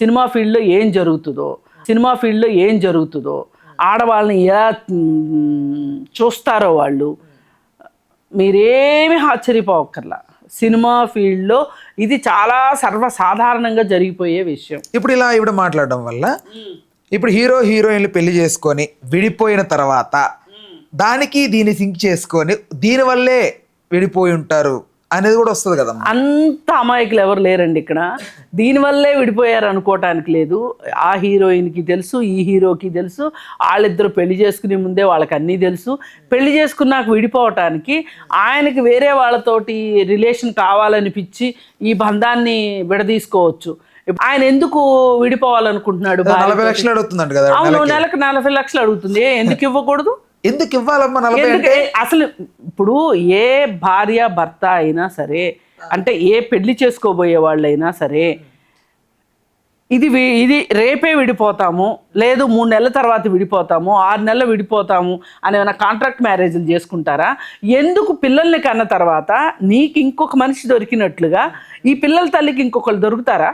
Cinema ఫీల్డ్లో ఏం జరుగుతుందో ఆడవాళ్ళని ఎలా చూస్తారో వాళ్ళు మీరేమి ఆశ్చర్యపోవక్కర్లా. సినిమా ఫీల్డ్లో ఇది చాలా సర్వసాధారణంగా జరిగిపోయే విషయం. ఇప్పుడు ఇలా ఇవిడ మాట్లాడడం వల్ల ఇప్పుడు హీరో హీరోయిన్లు పెళ్లి చేసుకొని విడిపోయిన తర్వాత దానికి దీన్ని సింక్ చేసుకొని దీనివల్లే విడిపోయి ఉంటారు అనేది కూడా వస్తుంది కదా. అంత అమాయకులు ఎవరు లేరండి ఇక్కడ. దీనివల్లే విడిపోయారు అనుకోవటానికి లేదు. ఆ హీరోయిన్కి తెలుసు, ఈ హీరోకి తెలుసు. వాళ్ళిద్దరు పెళ్లి చేసుకునే ముందే వాళ్ళకి అన్నీ తెలుసు. పెళ్లి చేసుకున్నాక విడిపోవటానికి ఆయనకి వేరే వాళ్ళతోటి రిలేషన్ కావాలనిపించి ఈ బంధాన్ని విడదీసుకోవచ్చు. ఆయన ఎందుకు విడిపోవాలనుకుంటున్నాడు? 40 లక్షలు అడుగుతుందంట కదా. అవును, నెలకు 40 లక్షలు అడుగుతుంది. ఎందుకు ఇవ్వకూడదు? ఎందుకు ఇవ్వాలమ్మా 40? అసలు ఇప్పుడు ఏ భార్య భర్త అయినా సరే, అంటే ఏ పెళ్లి చేసుకోబోయే వాళ్ళైనా సరే, ఇది రేపే విడిపోతాము, లేదు 3 నెలల తర్వాత విడిపోతాము, 6 నెలలు విడిపోతాము అని ఏమైనా కాంట్రాక్ట్ మ్యారేజ్లు చేసుకుంటారా? ఎందుకు పిల్లల్ని కన్న తర్వాత నీకు ఇంకొక మనిషి దొరికినట్లుగా ఈ పిల్లల తల్లికి ఇంకొకరు దొరుకుతారా?